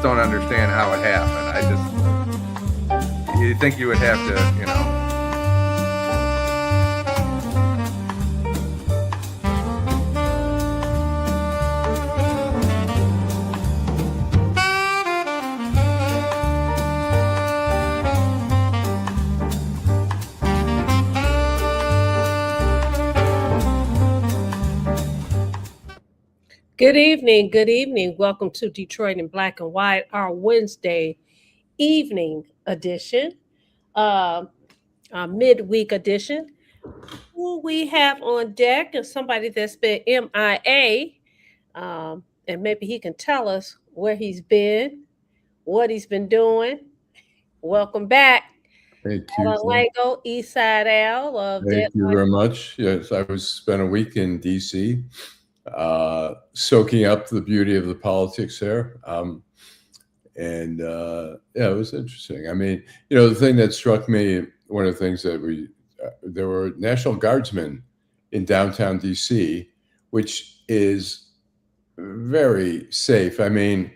don't understand how it happened. You think you would have to. Good evening. Good evening. Welcome to Detroit in Black and White, our Wednesday evening edition, uh, our midweek edition. Who we have on deck is somebody that's been MIA, and maybe he can tell us where he's been, what he's been doing. Welcome back, Thank you. Allan Lengel, Eastside Al of Thank you very much. Yes, I spent a week in D.C. Soaking up the beauty of the politics there. And it was interesting. I mean, the thing that struck me, one of the things that there were National Guardsmen in downtown D.C., which is very safe. I mean,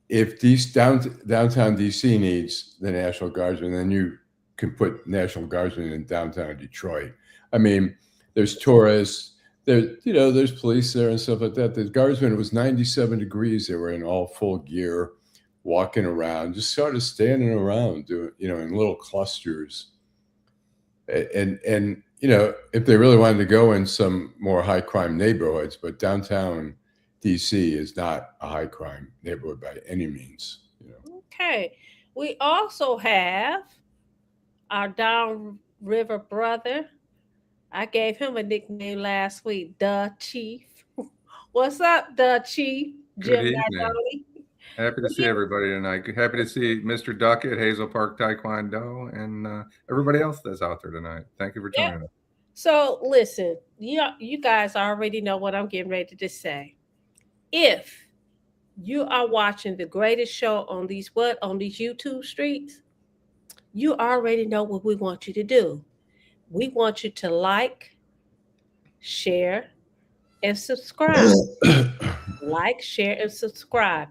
if downtown D.C. needs the National Guardsmen, then you can put National Guardsmen in downtown Detroit. I mean, there's tourists. There's police there and stuff like that. The guardsmen, it was 97 degrees. They were in all full gear, walking around, just sort of standing around, doing, in little clusters. And if they really wanted to go in some more high crime neighborhoods, but downtown DC is not a high crime neighborhood by any means. Okay. We also have our downriver brother. I gave him a nickname last week, the Chief. What's up, the Chief? Good evening. Happy to see everybody tonight. Happy to see Mr. Duckett, Hazel Park Taekwondo, and everybody else that's out there tonight. Thank you for joining us. So listen, you guys already know what I'm getting ready to say. If you are watching the greatest show on these YouTube streets, you already know what we want you to do. We want you to like, share, and subscribe. Like, share, and subscribe.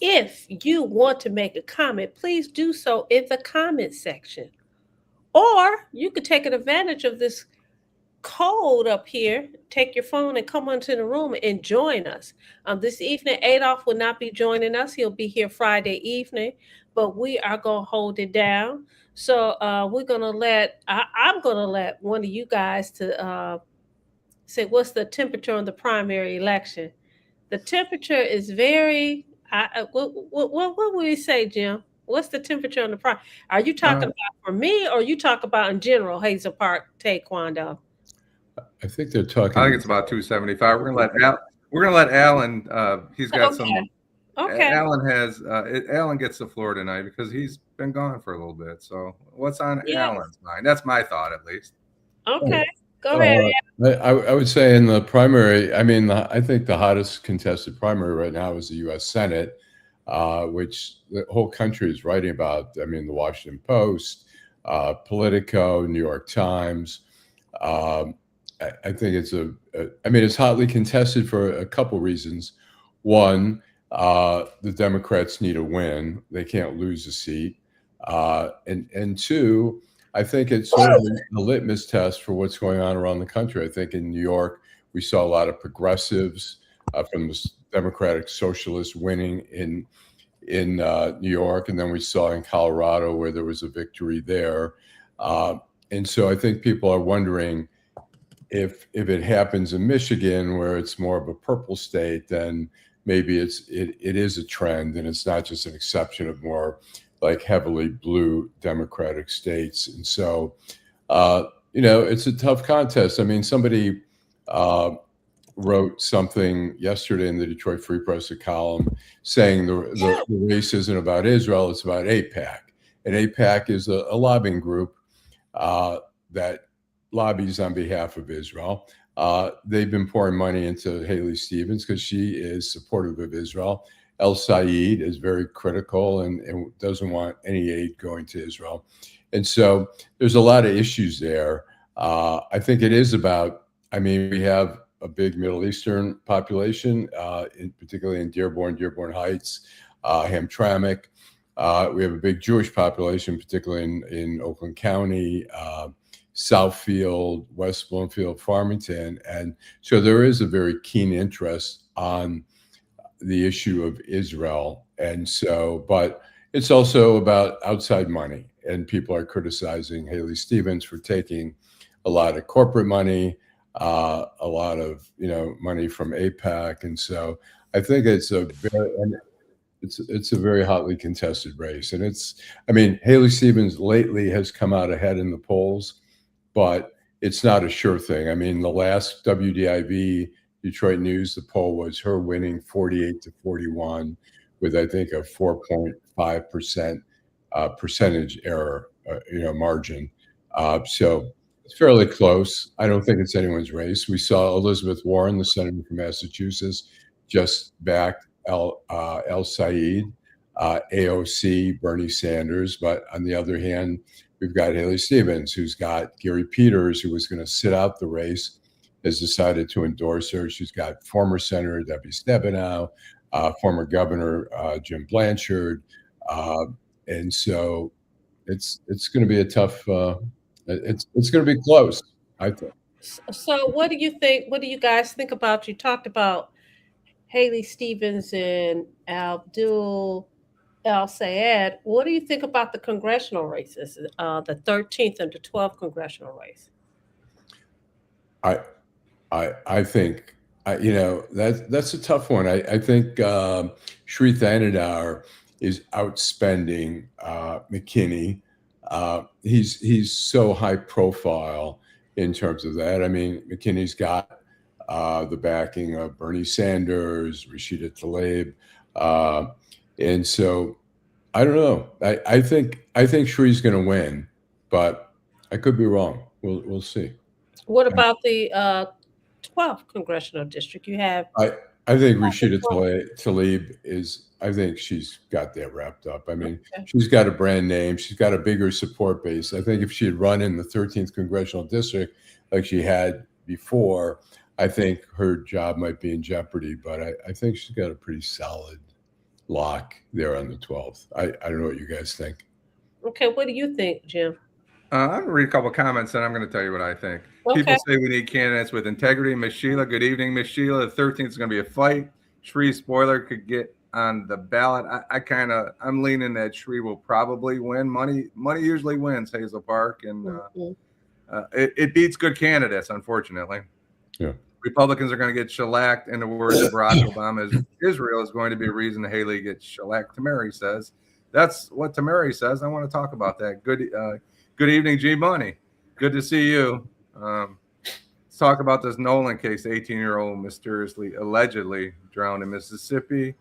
If you want to make a comment, please do so in the comment section. Or you could take advantage of this code up here, take your phone and come onto the room and join us. This evening, Adolph will not be joining us. He'll be here Friday evening, but we are going to hold it down. So I'm going to let one of you guys to say what's the temperature on the primary election. The temperature is very, what would we say, Jim? What's the temperature on the primary? Are you talking about for me, or you talk about in general, Hazel Park Taekwondo? I think they're talking. I think it's about 275. We're gonna let Allan. He's got some. Okay. Allan gets the floor tonight because he's been gone for a little bit. So what's on Allan's mind? That's my thought, at least. Okay, go ahead. I would say in the primary, I mean, I think the hottest contested primary right now is the U.S. Senate, which the whole country is writing about. I mean, the Washington Post, Politico, New York Times. I think it's hotly contested for a couple reasons. One, the Democrats need a win; they can't lose a seat. And two, I think it's sort of a litmus test for what's going on around the country. I think in New York, we saw a lot of progressives from the Democratic Socialists winning in New York, and then we saw in Colorado where there was a victory there. And so I think people are wondering if it happens in Michigan, where it's more of a purple state, then maybe it is a trend, and it's not just an exception of more like heavily blue Democratic states. And so, it's a tough contest. I mean, somebody wrote something yesterday in the Detroit Free Press, a column, saying the race isn't about Israel, it's about AIPAC. And AIPAC is a lobbying group that lobbies on behalf of Israel. They've been pouring money into Haley Stevens because she is supportive of Israel. El Said is very critical and doesn't want any aid going to Israel. And so there's a lot of issues there. I think it is about, we have a big Middle Eastern population, particularly in Dearborn Heights. Hamtramck. We have a big Jewish population, particularly in Oakland County, Southfield, West Bloomfield, Farmington. And so there is a very keen interest on the issue of Israel. And so, but it's also about outside money. And people are criticizing Haley Stevens for taking a lot of corporate money, a lot of, money from AIPAC. And so I think it's a very hotly contested race. And Haley Stevens lately has come out ahead in the polls, but it's not a sure thing. The last WDIV Detroit News, the poll was her winning 48 to 41 with, I think, a 4.5% percentage error, margin. So it's fairly close. I don't think it's anyone's race. We saw Elizabeth Warren, the senator from Massachusetts, just backed El Said, AOC, Bernie Sanders. But on the other hand, we've got Haley Stevens, who's got Gary Peters, who was going to sit out the race, has decided to endorse her. She's got former Senator Debbie Stabenow, former Governor Jim Blanchard. And so it's going to be a tough, it's going to be close, I think. So what do you think? What do you guys think about? You talked about Haley Stevens and Abdul El Sayed. What do you think about the congressional races, the 13th and the 12th congressional race? I think, that's a tough one. I think Sri Thanadar is outspending McKinney. He's so high profile in terms of that. McKinney's got the backing of Bernie Sanders, Rashida Tlaib, and so I don't know. I think Shri's going to win, but I could be wrong. We'll see. What about the 12th congressional district? You have. I think Rashida Tlaib is. I think she's got that wrapped up. Okay. She's got a brand name. She's got a bigger support base. I think if she had run in the 13th congressional district like she had before, I think her job might be in jeopardy. But I think she's got a pretty solid lock there on the 12th. I don't know what you guys think. Okay, what do you think, Jim? I'm going to read a couple of comments, and I'm going to tell you what I think. Okay. People say we need candidates with integrity. Miss Sheila, good evening, Miss Sheila. The 13th is going to be a fight. Shri spoiler could get on the ballot. I'm leaning that Shri will probably win. Money usually wins, Hazel Park, and it beats good candidates, unfortunately. Yeah. Republicans are going to get shellacked, in the words of Barack Obama. Israel is going to be a reason Haley gets shellacked. Tamari says. That's what Tamari says. I want to talk about that. Good evening, G Money. Good to see you. Let's talk about this Nolan case. 18-year-old mysteriously, allegedly drowned in Mississippi.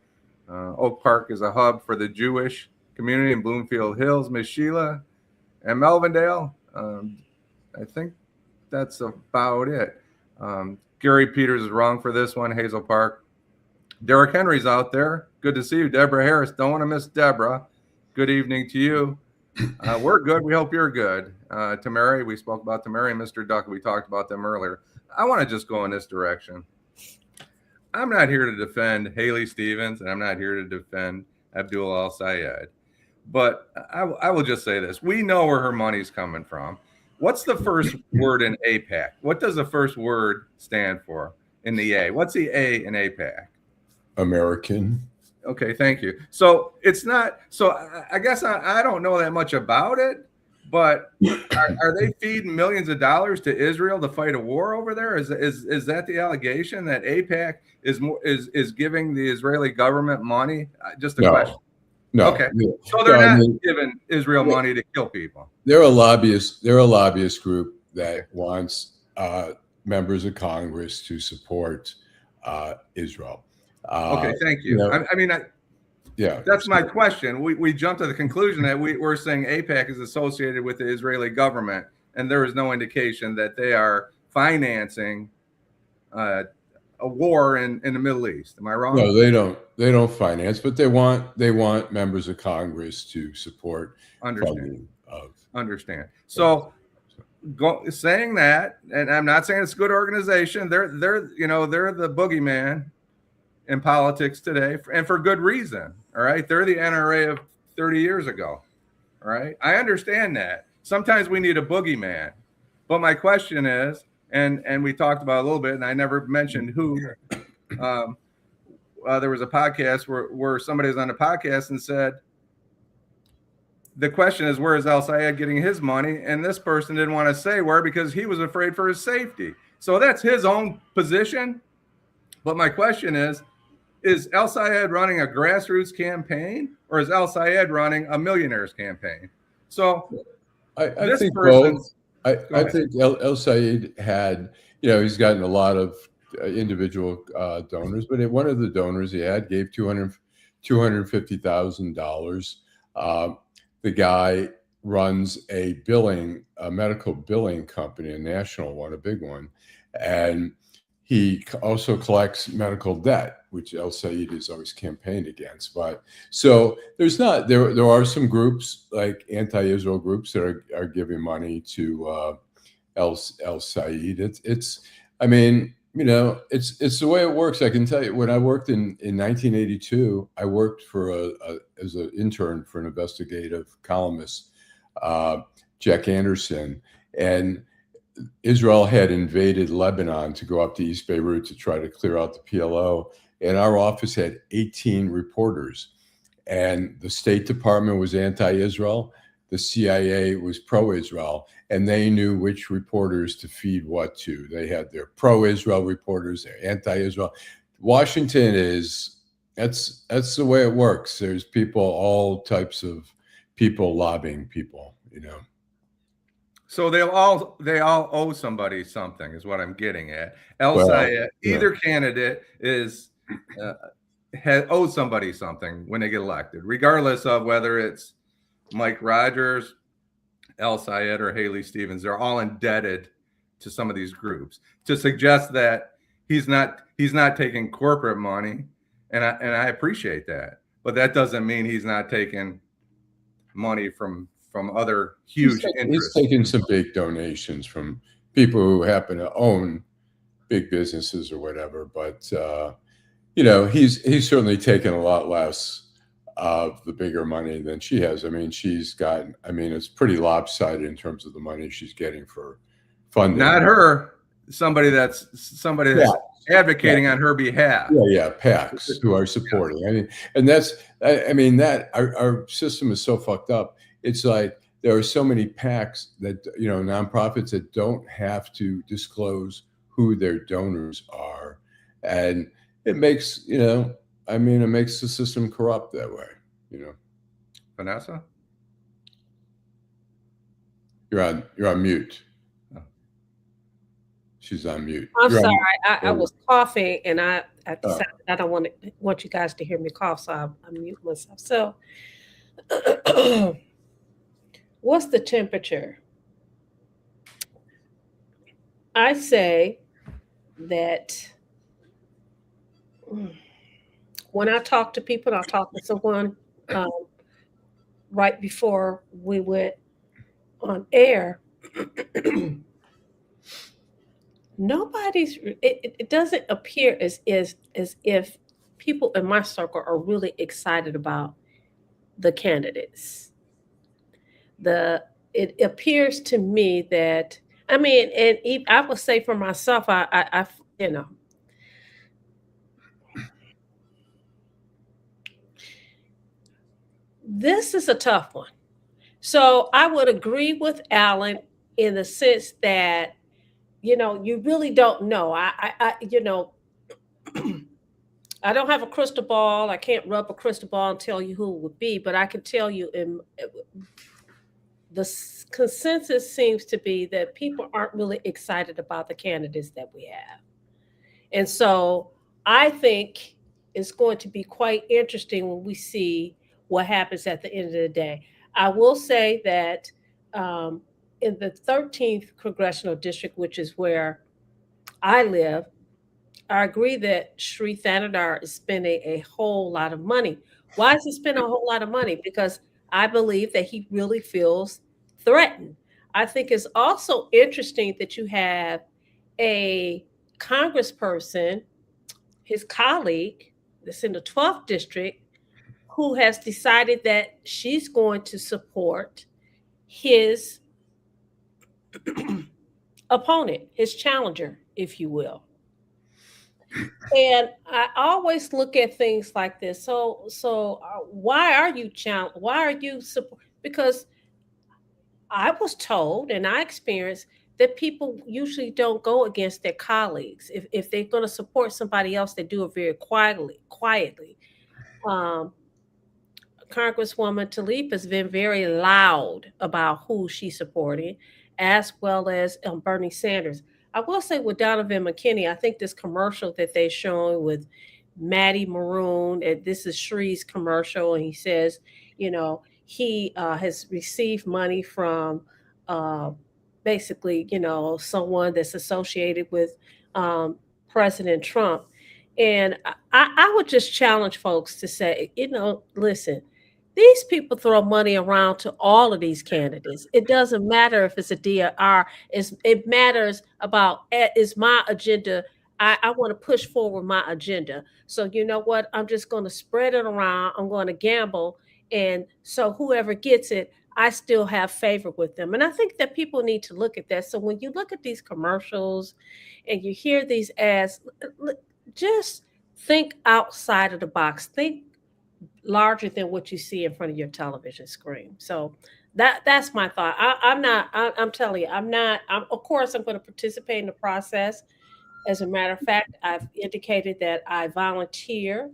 Oak Park is a hub for the Jewish community in Bloomfield Hills. Miss Sheila and Melvindale. I think that's about it. Gary Peters is wrong for this one. Hazel Park. Derek Henry's out there. Good to see you. Deborah Harris. Don't want to miss Deborah. Good evening to you. We're good. We hope you're good. Tamari, we spoke about Tamari and Mr. Duck. We talked about them earlier. I want to just go in this direction. I'm not here to defend Haley Stevens, and I'm not here to defend Abdul Al Sayed. But I will just say this. We know where her money's coming from. What's the first word in AIPAC? What does the first word stand for in the A? What's the A in AIPAC? American. Okay, thank you. So it's not. So I guess I don't know that much about it, but are they feeding millions of dollars to Israel to fight a war over there? Is that the allegation that AIPAC is giving the Israeli government money? Just a question. No. Okay. So they're not giving Israel money to kill people. They're a lobbyist. They're a lobbyist group that wants members of Congress to support Israel. Okay, thank you. That's my question. We jumped to the conclusion that we're saying AIPAC is associated with the Israeli government, and there is no indication that they are financing a war in the Middle East. Am I wrong? No, they don't. They don't finance, but they want members of Congress to support. Understand. So, saying that, and I'm not saying it's a good organization. They're the boogeyman. in politics today, and for good reason. All right. They're the NRA of 30 years ago. All right. I understand that. Sometimes we need a boogeyman. But my question is, and we talked about it a little bit, and I never mentioned who. There was a podcast where somebody was on a podcast and said, the question is, where is El Sayed getting his money? And this person didn't want to say where because he was afraid for his safety. So that's his own position. But my question is El Sayed running a grassroots campaign, or is El Sayed running a millionaires campaign? So I think both. I think El Sayed had, he's gotten a lot of individual donors, but one of the donors he had gave $250,000. The guy runs a medical billing company, a national one, a big one, and he also collects medical debt, which El Sayed has always campaigned against. But so there are some groups like anti-Israel groups that are giving money to El Sayed. It's the way it works. I can tell you, when I worked in 1982, I worked as an intern for an investigative columnist, Jack Anderson, and Israel had invaded Lebanon to go up to East Beirut to try to clear out the PLO. And our office had 18 reporters. And the State Department was anti-Israel. The CIA was pro-Israel. And they knew which reporters to feed what to. They had their pro-Israel reporters, their anti-Israel. Washington that's the way it works. There's all types of people lobbying people, So they all owe somebody something, is what I'm getting at. Sayed, either candidate owes somebody something when they get elected, regardless of whether it's Mike Rogers, El Sayed, or Haley Stevens. They're all indebted to some of these groups. To suggest that he's not taking corporate money, and I appreciate that, but that doesn't mean he's not taking money from other huge interests. He's taking some big donations from people who happen to own big businesses or whatever. But, he's certainly taken a lot less of the bigger money than she has. It's pretty lopsided in terms of the money she's getting for funding. Not her, somebody that's advocating on her behalf. Yeah, PACs who are supporting. Our system is so fucked up. It's like there are so many PACs that, nonprofits that don't have to disclose who their donors are. And it makes, it makes the system corrupt that way, Vanessa? You're on mute. She's on mute. I'm sorry. I was coughing, and I decided I don't want you guys to hear me cough, so I mute myself. So what's the temperature? I say that when I talk to people, I talked to someone right before we went on air. It doesn't appear as if people in my circle are really excited about the candidates. It appears to me that, and I would say for myself, I this is a tough one. So I would agree with Allan in the sense that, you really don't know. I don't have a crystal ball. I can't rub a crystal ball and tell you who it would be, but I can tell you the consensus seems to be that people aren't really excited about the candidates that we have. And so I think it's going to be quite interesting when we see what happens at the end of the day. I will say that in the 13th Congressional District, which is where I live, I agree that Sri Thanadar is spending a whole lot of money. Why is he spending a whole lot of money? Because I believe that he really feels threatened. I think it's also interesting that you have a congressperson, his colleague, that's in the 12th district who has decided that she's going to support his opponent, his challenger, if you will. And I always look at things like this. Why are you challenge? Why are you support? Because I was told and I experienced that people usually don't go against their colleagues. If they're going to support somebody else, they do it very quietly. Um, Congresswoman Tlaib has been very loud about who she's supporting, as well as Bernie Sanders. I will say with Donovan McKinney, I think this commercial that they're showing with Maddie Maroon, and this is Shree's commercial, and he says, he has received money from uh, basically, someone that's associated with President Trump. And I would just challenge folks to say, listen, these people throw money around to all of these candidates. It doesn't matter if it's a DRR. It matters about is my agenda. I want to push forward my agenda. So you know what? I'm just going to spread it around. I'm going to gamble. And so whoever gets it, I still have favor with them. And I think that people need to look at that. So when you look at these commercials and you hear these ads, just think outside of the box. Think larger than what you see in front of your television screen. So that's my thought. I'm telling you, of course, I'm going to participate in the process. As a matter of fact, I've indicated that I volunteer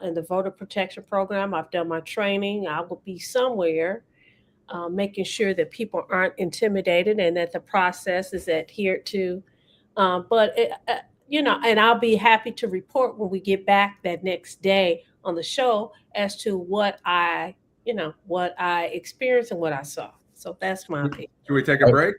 in the voter protection program. I've done my training. I will be somewhere making sure that people aren't intimidated and that the process is adhered to. And I'll be happy to report when we get back that next day on the show as to what I experienced and what I saw. So that's my opinion. Should we take a break?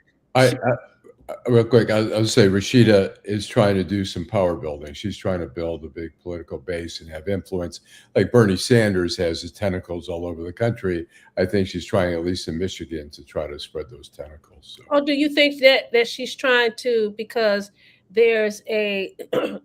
Real quick, I'll say Rashida is trying to do some power building. She's trying to build a big political base and have influence. Like Bernie Sanders has his tentacles all over the country. I think she's trying, at least in Michigan, to try to spread those tentacles. So. Oh, do you think that she's trying to, because there's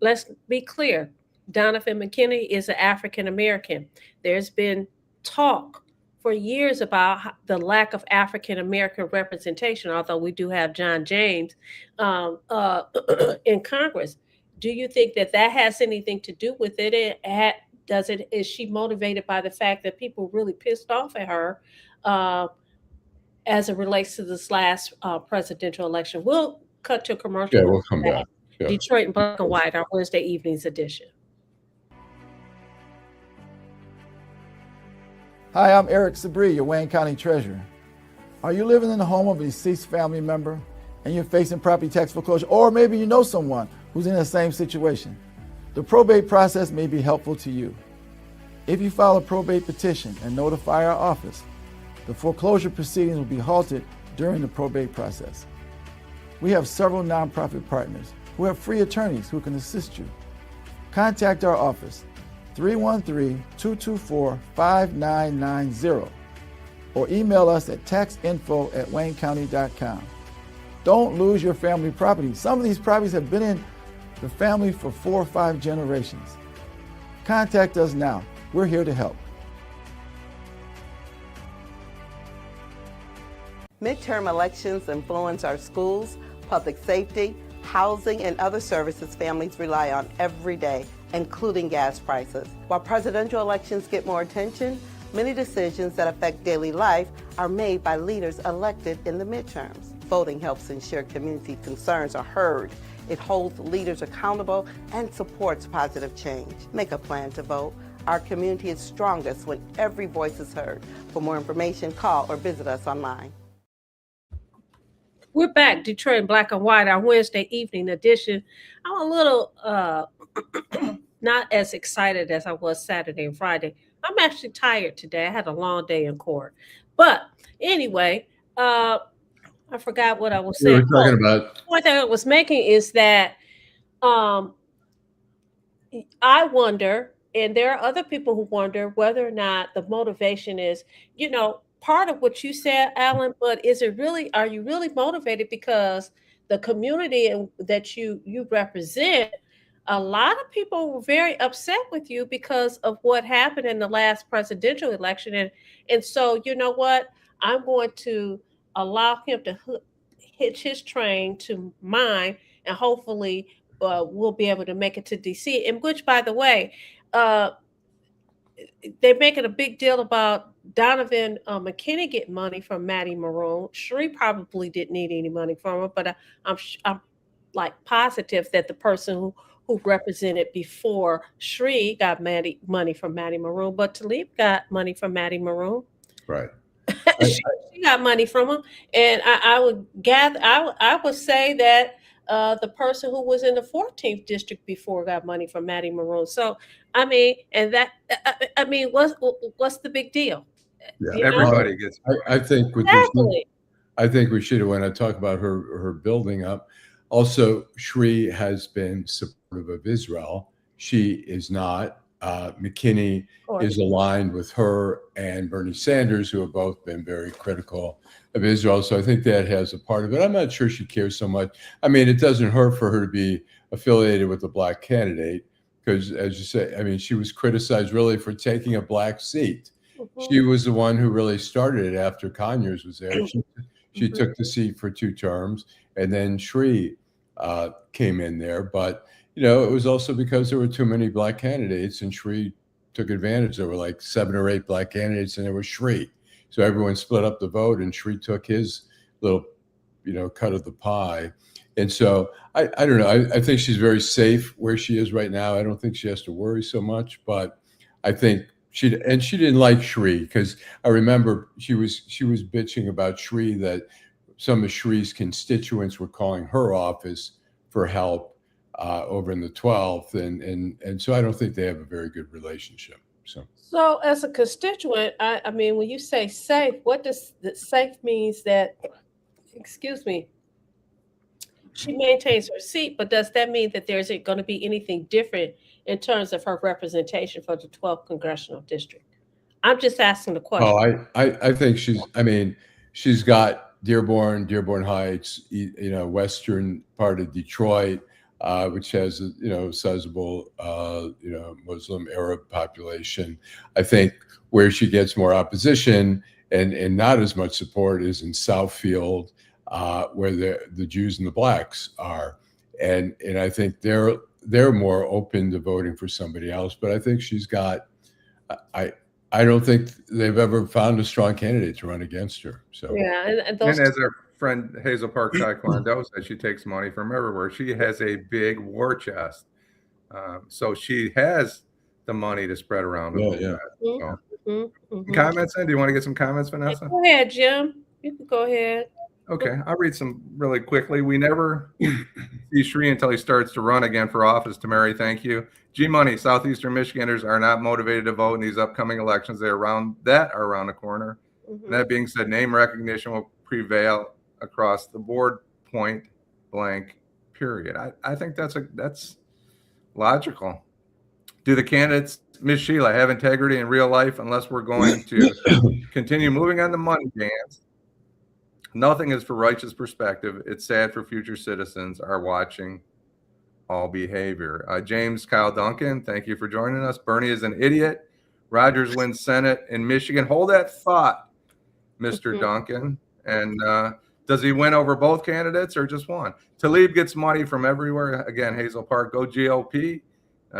let's be clear, Donovan McKinney is an African American. There's been talk for years about the lack of African American representation, although we do have John James in Congress. Do you think that has anything to do with it? Is she motivated by the fact that people really pissed off at her as it relates to this last presidential election? We'll cut to a commercial. Yeah, we'll come back. Yeah. Detroit in Black and White, our Wednesday evening's edition. Hi, I'm Eric Sabri, your Wayne County Treasurer. Are you living in the home of a deceased family member and you're facing property tax foreclosure, or maybe you know someone who's in the same situation? The probate process may be helpful to you. If you file a probate petition and notify our office, the foreclosure proceedings will be halted during the probate process. We have several nonprofit partners who have free attorneys who can assist you. Contact our office, 313-224-5990, or email us at taxinfo@waynecounty.com. Don't lose your family property. Some of these properties have been in the family for 4 or 5 generations. Contact us now. We're here to help. Midterm elections influence our schools, public safety, housing, and other services families rely on every day, including gas prices. While presidential elections get more attention, many decisions that affect daily life are made by leaders elected in the midterms. Voting helps ensure community concerns are heard. It holds leaders accountable and supports positive change. Make a plan to vote. Our community is strongest when every voice is heard. For more information, call or visit us online. We're back, Detroit in Black and White, our Wednesday evening edition. I'm a little not as excited as I was Saturday and Friday. I'm actually tired today. I had a long day in court. But anyway, I forgot what I was saying. We were talking about. The point that I was making is that I wonder, and there are other people who wonder whether or not the motivation is, part of what you said, Allan, but are you really motivated because the community that you represent a lot of people were very upset with you because of what happened in the last presidential election. And so, you know what? I'm going to allow him to hitch his train to mine, and hopefully we'll be able to make it to DC. And which, by the way, uh, they're making a big deal about Donovan McKinney getting money from Maddie Maroon. Sheree probably didn't need any money from her, but I'm like positive that the person who represented before Sheree got money from Maddie Maroon, but Talib got money from Maddie Maroon. Right. she got money from him, and I would gather. I would say that the person who was in the 14th district before got money from Maddie Maroon. So I mean, and that I mean, what's the big deal? Yeah, everybody gets. I think with exactly. I think we should, when I talk about her building up. Also, Sheree has been supportive of Israel. She is not. McKinney is aligned with her and Bernie Sanders, who have both been very critical of Israel. So I think that has a part of it. I'm not sure she cares so much. I mean, it doesn't hurt for her to be affiliated with a black candidate because, as you say, I mean, she was criticized really for taking a black seat. She was the one who really started it after Conyers was there. She took the seat for 2 terms, and then Sheree came in there. But you know, it was also because there were too many black candidates, and Sheree took advantage. There were like 7 or 8 black candidates, and there was Sheree. So everyone split up the vote, and Sheree took his little, you know, cut of the pie. And so I don't know. I think she's very safe where she is right now. I don't think she has to worry so much. But I think she didn't like Sheree because I remember she was bitching about Sheree that some of Sheree's constituents were calling her office for help. Over in the 12th, and so I don't think they have a very good relationship. So as a constituent, I mean, when you say safe, what does that safe means? That, excuse me, she maintains her seat, but does that mean that there's going to be anything different in terms of her representation for the 12th congressional district? I'm just asking the question. Oh, I think she's got Dearborn Heights, you know, western part of Detroit. Which has a sizable Muslim Arab population. I think where she gets more opposition and not as much support is in Southfield, where the Jews and the blacks are, and I think they're more open to voting for somebody else. But I think she's got. I don't think they've ever found a strong candidate to run against her. So yeah, and as our friend Hazel Park Taekwondo said, she takes money from everywhere. She has a big war chest, so she has the money to spread around. Comments in? Do you want to get some comments, Vanessa? Go ahead, Jim. You can go ahead. Okay, I'll read some really quickly. We never see Sheree until he starts to run again for office. To Mary, thank you. G Money, Southeastern Michiganders are not motivated to vote in these upcoming elections. They are around the corner. That being said, name recognition will prevail across the board, point blank, period. I think that's logical. Do the candidates, Ms. Sheila, have integrity in real life unless we're going to continue moving on the money dance? Nothing is for righteous perspective. It's sad for future citizens are watching all behavior. James Kyle Duncan, thank you for joining us. Bernie is an idiot. Rogers wins Senate in Michigan. Hold that thought, Mr. Duncan. And does he win over both candidates or just one? Talib gets money from everywhere. Again, Hazel Park, go GOP.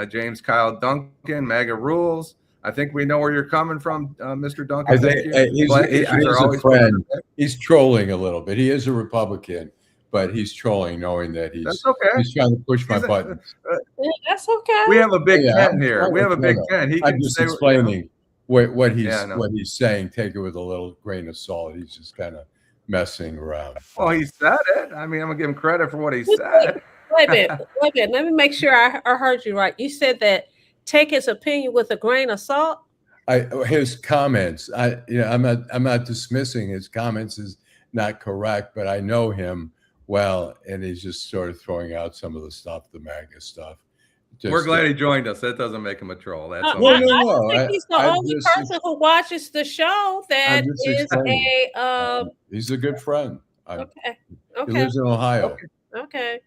James Kyle Duncan, MAGA rules. I think we know where you're coming from, Mr. Duncan. I think he's a friend. He's trolling a little bit. He is a Republican, but he's trolling, knowing that he's trying to push my buttons. That's okay. We have a big pen here. We have a big pen. He I'm just explaining what he's saying. Take it with a little grain of salt. He's just kind of messing around. Well, he said it. I mean, I'm gonna give him credit for what he said. Wait a minute. Let me make sure I heard you right. You said that take his opinion with a grain of salt. His comments. I'm not dismissing his comments is not correct, but I know him well, and he's just sort of throwing out some of the stuff, the MAGA stuff. We're glad he joined us. That doesn't make him a troll. That's I think he's the only person who watches the show that is he's a good friend. Okay. He lives in Ohio. Okay.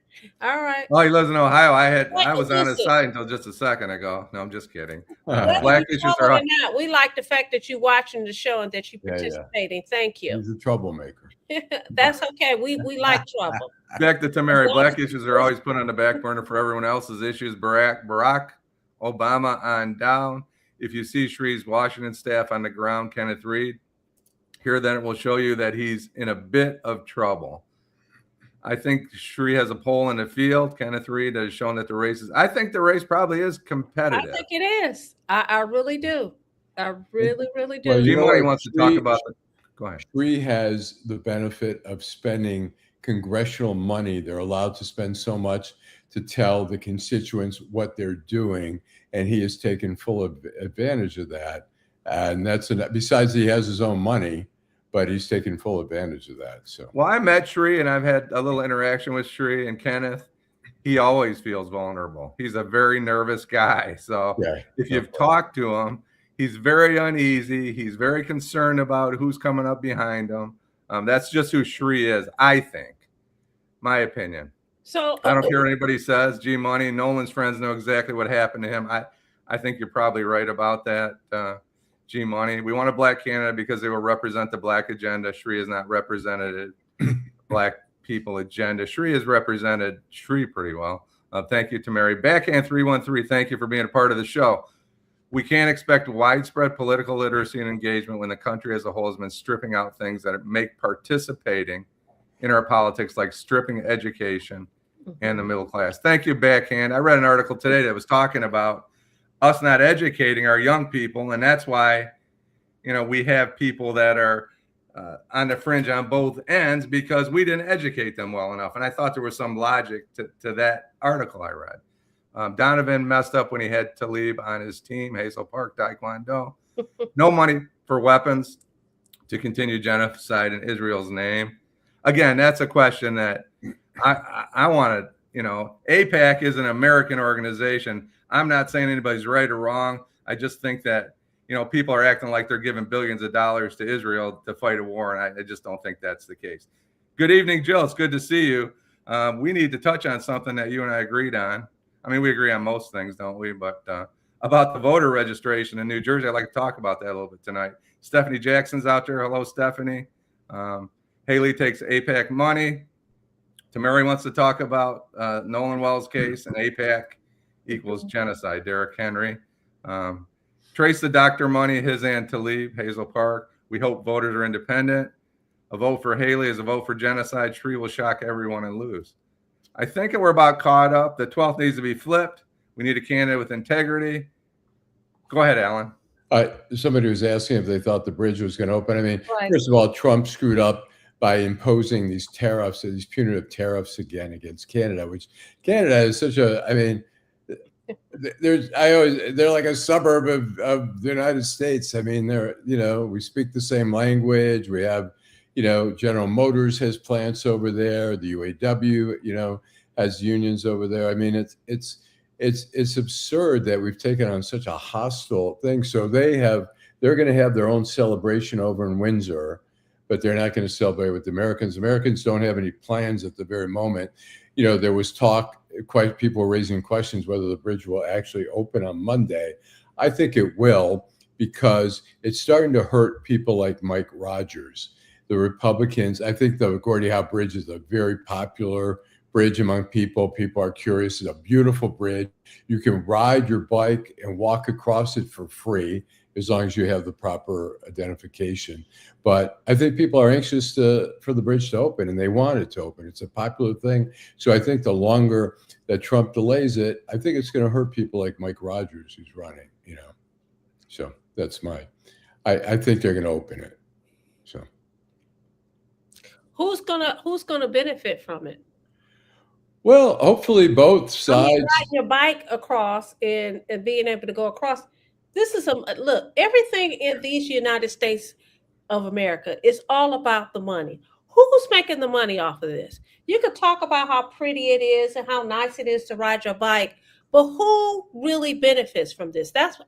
All right. Oh, he lives in Ohio. What- I was on his listen, side until just a second ago. No, I'm just kidding. whether Black you issues trouble are or not, we like the fact that you're watching the show and that you're Yeah, yeah. participating. Thank you. He's a troublemaker. That's okay. We like trouble. back to Tamari. As long Black as- issues are always put on the back burner for everyone else's issues. Barack Obama on down. If you see Shree's Washington staff on the ground, Kenneth Reed, here then it will show you that he's in a bit of trouble. I think Shree has a poll in the field. Kenneth Reed has shown that the race is. I think the race probably is I competitive. think it is. I really do. I really, really do. Well, you know G-Money what, wants to talk Shree- about the. Go ahead. Shree has the benefit of spending congressional money. They're allowed to spend so much to tell the constituents what they're doing, and he has taken full advantage of that. And that's besides he has his own money, but he's taken full advantage of that. So Well, I met Shree and I've had a little interaction with Shree and Kenneth. He always feels vulnerable. He's a very nervous guy. So yeah, if you've talked to him, he's very uneasy. He's very concerned about who's coming up behind him. That's just who Shree is, I think. My opinion. So I don't care what anybody says. G-Money, Nolan's friends know exactly what happened to him. I think you're probably right about that, G-Money. We want a black candidate because they will represent the black agenda. Shree is not represented black people agenda. Shree has represented Shree pretty well. Thank you, Tamari. Backhand 313, thank you for being a part of the show. We can't expect widespread political literacy and engagement when the country as a whole has been stripping out things that make participating in our politics, like stripping education and the middle class. Thank you, Backhand. I read an article today that was talking about us not educating our young people, and that's why, we have people that are on the fringe on both ends because we didn't educate them well enough. And I thought there was some logic to that article I read. Donovan messed up when he had Talib on his team, Hazel Park Taekwondo. No money for weapons to continue genocide in Israel's name. Again, that's a question that I want to, AIPAC is an American organization. I'm not saying anybody's right or wrong. I just think that, people are acting like they're giving billions of dollars to Israel to fight a war, and I just don't think that's the case. Good evening, Jill. It's good to see you. We need to touch on something that you and I agreed on. I mean, we agree on most things, don't we? But about the voter registration in New Jersey, I'd like to talk about that a little bit tonight. Stephanie Jackson's out there. Hello, Stephanie. Haley takes AIPAC money. Tamari wants to talk about Nolan Wells' case, and AIPAC equals genocide. Derek Henry. Trace the doctor money, his and Talib, Hazel Park. We hope voters are independent. A vote for Haley is a vote for genocide. Shree will shock everyone and lose. I think we're about caught up. The 12th needs to be flipped. We need a candidate with integrity. Go ahead, Allan. Somebody was asking if they thought the bridge was going to open. I mean, Right. First of all, Trump screwed up by imposing these tariffs, these punitive tariffs again against Canada, which Canada is such they're like a suburb of the United States. I mean, we speak the same language. We have, General Motors has plants over there. The UAW, has unions over there. I mean, it's absurd that we've taken on such a hostile thing. So they're going to have their own celebration over in Windsor, but they're not going to celebrate with the Americans. Americans don't have any plans at the very moment. There was talk, people were raising questions whether the bridge will actually open on Monday. I think it will, because it's starting to hurt people like Mike Rogers, the Republicans. I think the Gordie Howe Bridge is a very popular bridge among people. People are curious. It's a beautiful bridge. You can ride your bike and walk across it for free as long as you have the proper identification. But I think people are anxious for the bridge to open, and they want it to open. It's a popular thing. So I think the longer that Trump delays it, I think it's going to hurt people like Mike Rogers, who's running, So that's I think they're going to open it. So who's gonna benefit from it? Well, hopefully both sides. Riding your bike across and being able to go across. This is look, everything in these United States of America is all about the money. Who's making the money off of this? You could talk about how pretty it is and how nice it is to ride your bike, but who really benefits from this? That's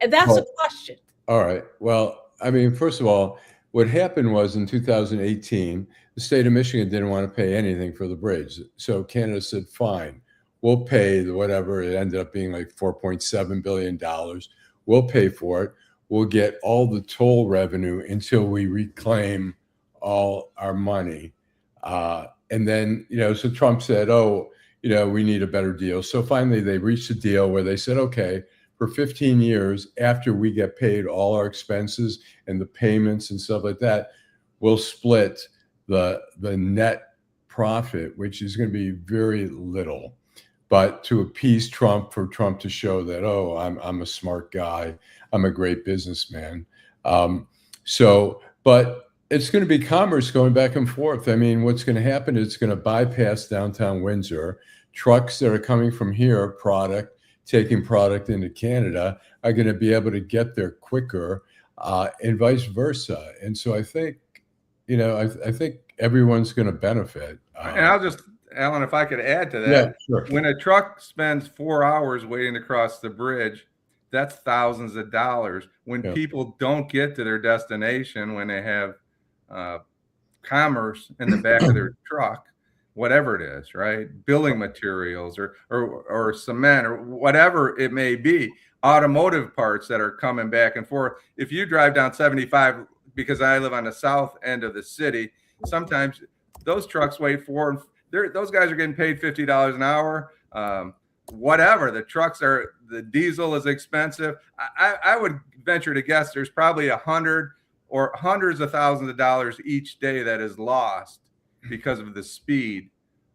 a question. All right. Well, I mean, first of all, what happened was in 2018, the state of Michigan didn't want to pay anything for the bridge. So Canada said, fine, we'll pay whatever. It ended up being like $4.7 billion. We'll pay for it. We'll get all the toll revenue until we reclaim all our money. And then, so Trump said, oh, we need a better deal. So finally they reached a deal where they said, okay, for 15 years, after we get paid all our expenses and the payments and stuff like that, we'll split the net profit, which is going to be very little. But to appease Trump, for Trump to show that, oh, I'm a smart guy, I'm a great businessman. But it's going to be commerce going back and forth. I mean, what's going to happen is it's going to bypass downtown Windsor. Trucks that are coming from here, taking product into Canada, are going to be able to get there quicker, and vice versa. And so I think, I think everyone's going to benefit. And I'll just, Alan, if I could add to that, yeah, sure. When a truck spends 4 hours waiting to cross the bridge, that's thousands of dollars. When people don't get to their destination, when they have commerce in the back of their truck, whatever it is, right? Building materials or cement or whatever it may be, automotive parts that are coming back and forth. If you drive down 75, because I live on the south end of the city, sometimes those trucks wait for, those guys are getting paid $50 an hour. Whatever, the diesel is expensive. I would venture to guess there's probably 100 or hundreds of thousands of dollars each day that is lost because of the speed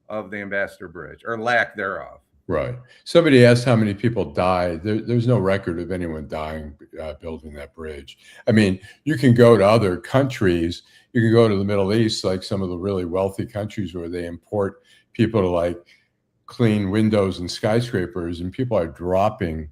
of the Ambassador Bridge, or lack thereof. Right. Somebody asked how many people died. There's no record of anyone dying building that bridge. I mean, you can go to other countries. You can go to the Middle East, like some of the really wealthy countries where they import people to like clean windows and skyscrapers, and people are dropping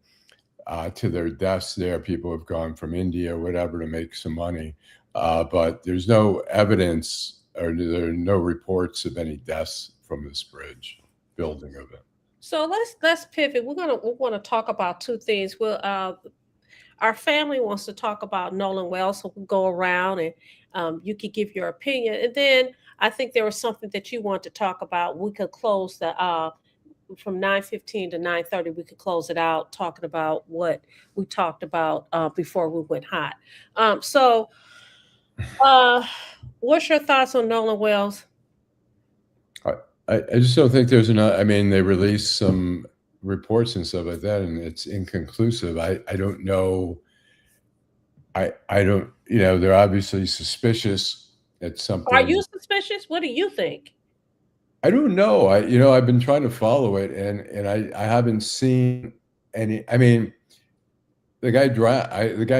to their deaths there. People have gone from India or whatever to make some money. But there's no evidence, or there are no reports of any deaths from this bridge, building of it. So let's pivot. We want to talk about two things. Our family wants to talk about Nolan Wells, so we'll go around and you could give your opinion. And then I think there was something that you want to talk about. We could close the from 9:15 to 9:30. We could close it out talking about what we talked about before we went hot. What's your thoughts on Nolan Wells? I just don't think there's enough. I mean, they released some reports and stuff like that, and it's inconclusive. I don't know. I don't, they're obviously suspicious at something. Are you suspicious? What do you think? I don't know. I've been trying to follow it, and I haven't seen any. I mean, the guy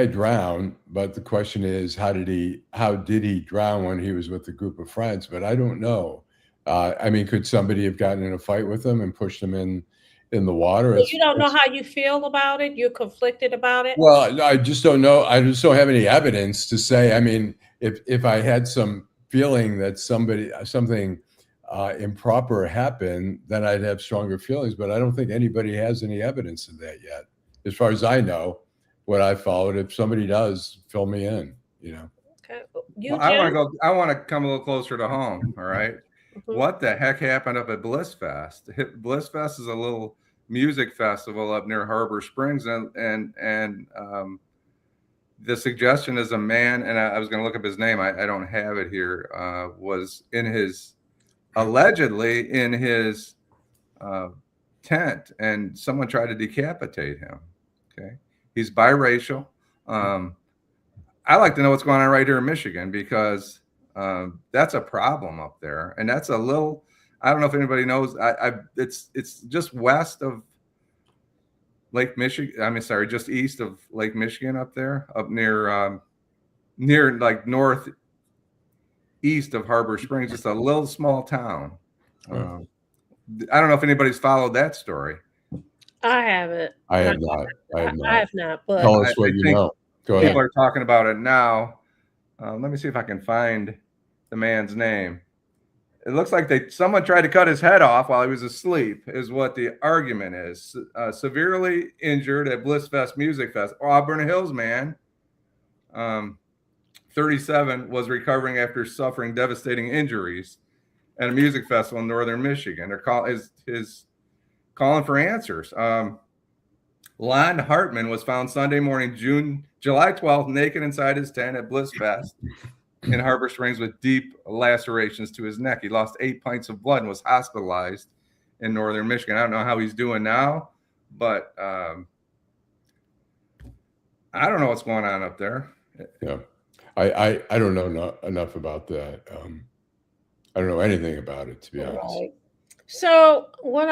drowned, but the question is, how did he drown when he was with a group of friends? But I don't know. I mean, could somebody have gotten in a fight with him and pushed him in the water? So you don't know how you feel about it? You're conflicted about it? Well, I just don't know. I just don't have any evidence to say. I mean, if I had some feeling that something improper happened, then I'd have stronger feelings. But I don't think anybody has any evidence of that yet, as far as I know. What I followed. If somebody does, fill me in. Okay. Well, I want to come a little closer to home. All right. Mm-hmm. What the heck happened up at Bliss Fest? Bliss Fest is a little music festival up near Harbor Springs, and the suggestion is a man, and I was going to look up his name. I don't have it here. Was allegedly in his tent, and someone tried to decapitate him. Okay, he's biracial. I like to know what's going on right here in Michigan, because that's a problem up there, and that's a little. I don't know if anybody knows. It's just west of Lake Michigan. I mean, sorry, just east of Lake Michigan up there, up near like northeast of Harbor Springs. Just a little small town. I don't know if anybody's followed that story. I haven't. I have not. I have not. But tell us what you know. Go ahead. People are talking about it now. Let me see if I can find the man's name. It looks like someone tried to cut his head off while he was asleep, is what the argument is. Severely injured at Bliss Fest Music Fest. Auburn Hills man 37, was recovering after suffering devastating injuries at a music festival in northern Michigan. Is calling for answers. Lon Hartman was found Sunday morning, July 12th, naked inside his tent at Bliss Fest in Harbor Springs with deep lacerations to his neck. He lost 8 pints of blood and was hospitalized in northern Michigan. I don't know how he's doing now, but I don't know what's going on up there. Yeah, I don't know enough about that. I don't know anything about it, to be honest. Right. So when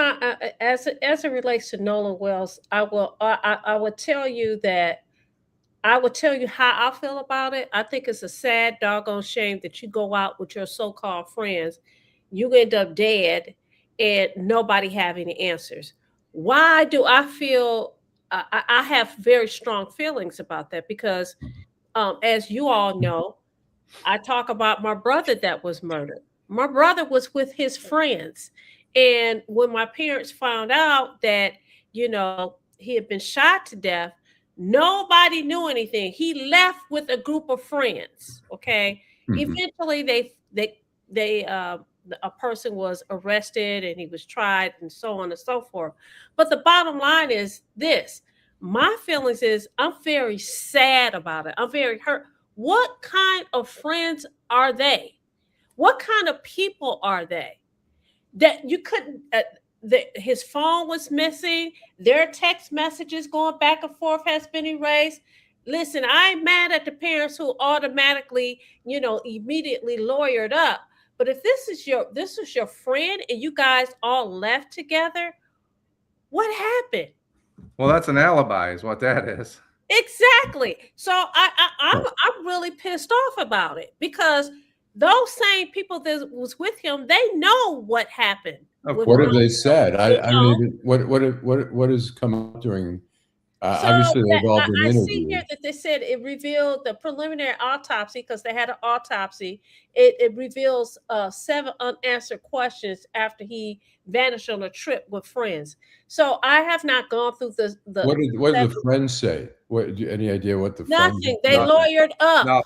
as it relates to Nolan Wells, I would tell you how I feel about it. I think it's a sad doggone shame that you go out with your so-called friends, you end up dead, and nobody have any answers. Why do I feel I have very strong feelings about that? Because as you all know, I talk about my brother that was murdered. My brother was with his friends. And when my parents found out that, he had been shot to death, nobody knew anything. He left with a group of friends. Okay. Mm-hmm. Eventually a person was arrested and he was tried and so on and so forth. But the bottom line is this. My feelings is I'm very sad about it. I'm very hurt. What kind of friends are they? What kind of people are they? That you couldn't, his phone was missing. Their text messages going back and forth has been erased. Listen, I'm mad at the parents who automatically, immediately lawyered up. But if this is your friend and you guys all left together, what happened? Well, that's an alibi is what that is. Exactly. So I'm really pissed off about it because those same people that was with him, they know what happened. What have they said? I mean, what has come up during? Obviously, they've all been interviewed. I see here that they said it revealed the preliminary autopsy because they had an autopsy. It reveals 7 unanswered questions after he vanished on a trip with friends. So I have not gone through the. What did the friends say? Any idea what the nothing? Friends, they lawyered up.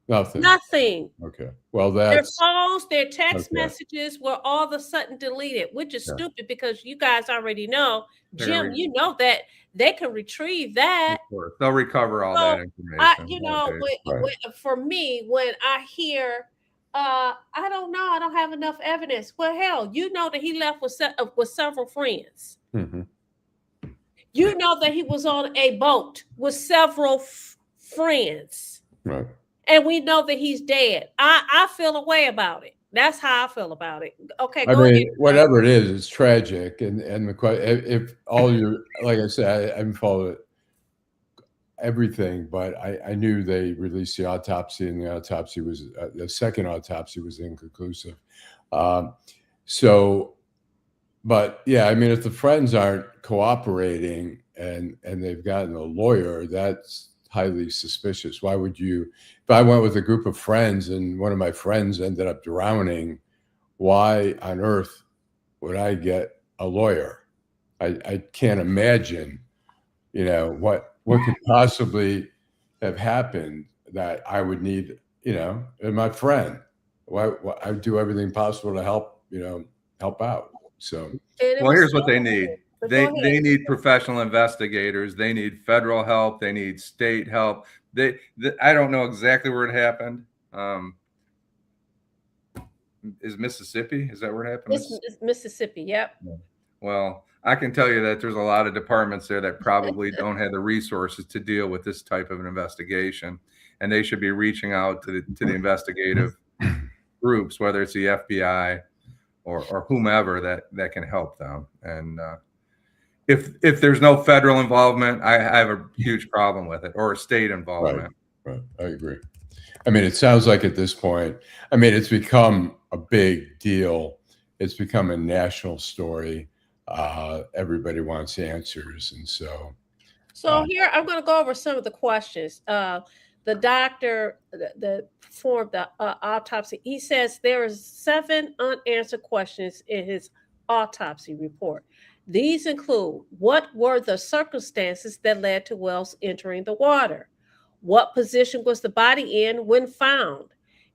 Nothing. Okay. Well, their phones, their text messages were all of a sudden deleted, which is stupid because you guys already know, Jim. You know that they can retrieve that. Of course. They'll recover all that information. For me, when I hear, I don't know, I don't have enough evidence. Well, hell, you know that he left with several friends. Mm-hmm. You know that he was on a boat with several friends. Right. And we know that he's dead. I feel a way about it. That's how I feel about it. Okay, I mean, whatever it is, it's tragic. And the question, if all your, like I said, I haven't followed everything, but I knew they released the autopsy, and the autopsy was the second autopsy was inconclusive. But yeah, I mean, if the friends aren't cooperating and they've gotten a lawyer, that's highly suspicious. Why would you? If I went with a group of friends and one of my friends ended up drowning, why on earth would I get a lawyer? I can't imagine, what could possibly have happened that I would need, and my friend. Why I would do everything possible to help out. So, well, here's what they need. They need professional investigators. They need federal help. They need state help. I don't know exactly where it happened. Is Mississippi? Is that where it happened? It's Mississippi. Yep. Well, I can tell you that there's a lot of departments there that probably don't have the resources to deal with this type of an investigation, and they should be reaching out to the investigative groups, whether it's the FBI or whomever that can help them. And if there's no federal involvement, I have a huge problem with it, or state involvement. Right. I agree. I mean, it sounds like at this point, it's become a big deal. It's become a national story. Everybody wants answers. And so here, I'm going to go over some of the questions. The doctor that performed the autopsy, he says there are 7 unanswered questions in his autopsy report. These include: what were the circumstances that led to Wells entering the water? What position was the body in when found?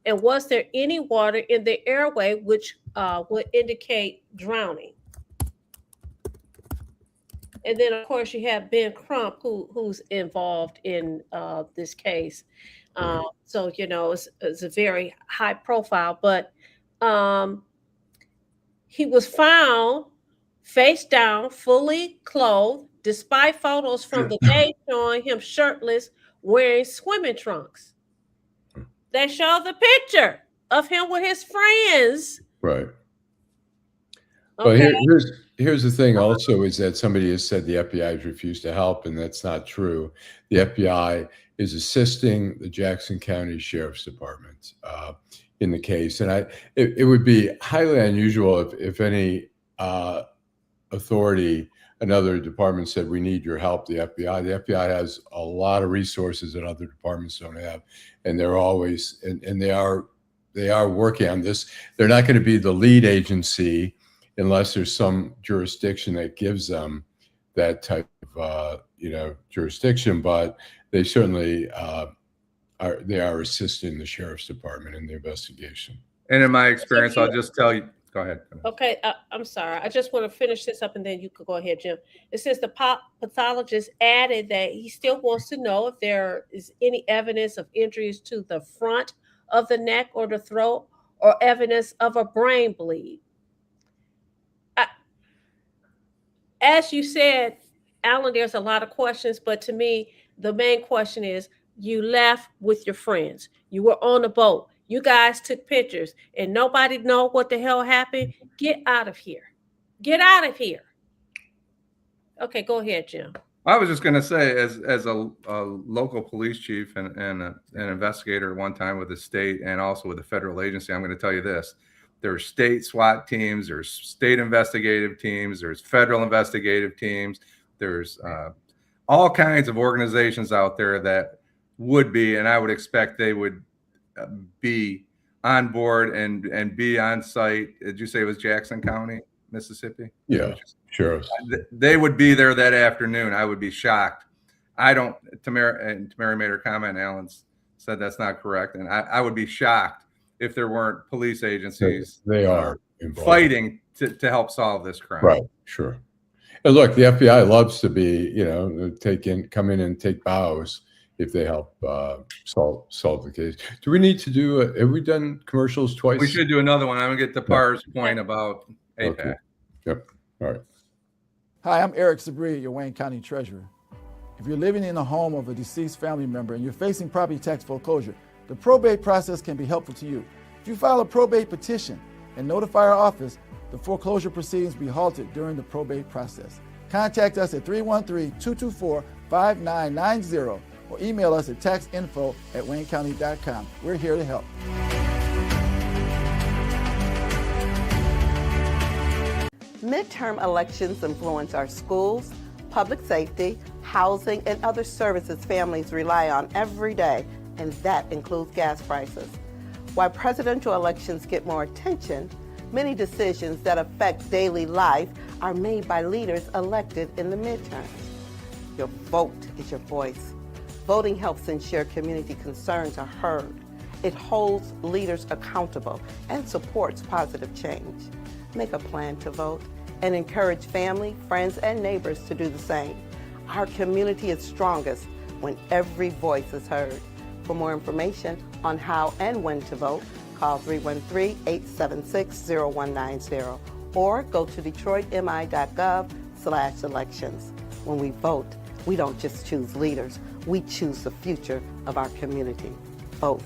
And was there any water in the airway which would indicate drowning? And then, of course, you have Ben Crump, who's involved in this case. So, it's a very high profile, but he was found face down, fully clothed, despite photos from the day showing him shirtless, wearing swimming trunks. They show the picture of him with his friends. Right. Okay. Well, here's the thing also is that somebody has said the FBI has refused to help, and that's not true. The FBI is assisting the Jackson County Sheriff's Department in the case. And it would be highly unusual if any authority, another department said, we need your help, the FBI. The FBI has a lot of resources that other departments don't have. And they're always, and they are working on this. They're not going to be the lead agency unless there's some jurisdiction that gives them that type of, jurisdiction, but they certainly are assisting the Sheriff's Department in the investigation. And in my experience, I'll just tell you, go ahead. Okay, I'm sorry. I just want to finish this up and then you could go ahead, Jim. It says the pathologist added that he still wants to know if there is any evidence of injuries to the front of the neck or the throat or evidence of a brain bleed. As you said, Allan, there's a lot of questions, but to me, the main question is you left with your friends. You were on a boat. You guys took pictures and nobody know what the hell happened. Get out of here. Get out of here. Okay, go ahead, Jim. I was just going to say, as a local police chief and an investigator at one time with the state and also with the federal agency, I'm going to tell you this. There's state SWAT teams, there's state investigative teams, there's federal investigative teams, there's all kinds of organizations out there that would be, and I would expect they would be on board and be on site. Did you say it was Jackson County, Mississippi? Yeah, sure. They would be there that afternoon. I would be shocked. Tamara made her comment, Allan said that's not correct. And I would be shocked if there weren't police agencies they are involved, fighting to help solve this crime. Right, sure. And look, the FBI loves to be, come in and take bows if they help solve the case. Do we need to do, have we done commercials twice? We should do another one. I'm going to get to Parr's point about APAC. Okay. Yep, all right. Hi, I'm Eric Sabri, your Wayne County Treasurer. If you're living in the home of a deceased family member and you're facing property tax foreclosure, the probate process can be helpful to you. If you file a probate petition and notify our office, the foreclosure proceedings will be halted during the probate process. Contact us at 313-224-5990 or email us at taxinfo@waynecounty.com. We're here to help. Midterm elections influence our schools, public safety, housing, and other services families rely on every day, and that includes gas prices. While presidential elections get more attention, many decisions that affect daily life are made by leaders elected in the midterms. Your vote is your voice. Voting helps ensure community concerns are heard. It holds leaders accountable and supports positive change. Make a plan to vote and encourage family, friends, and neighbors to do the same. Our community is strongest when every voice is heard. For more information on how and when to vote, call 313-876-0190 or go to detroitmi.gov/elections. When we vote, we don't just choose leaders, we choose the future of our community. Vote.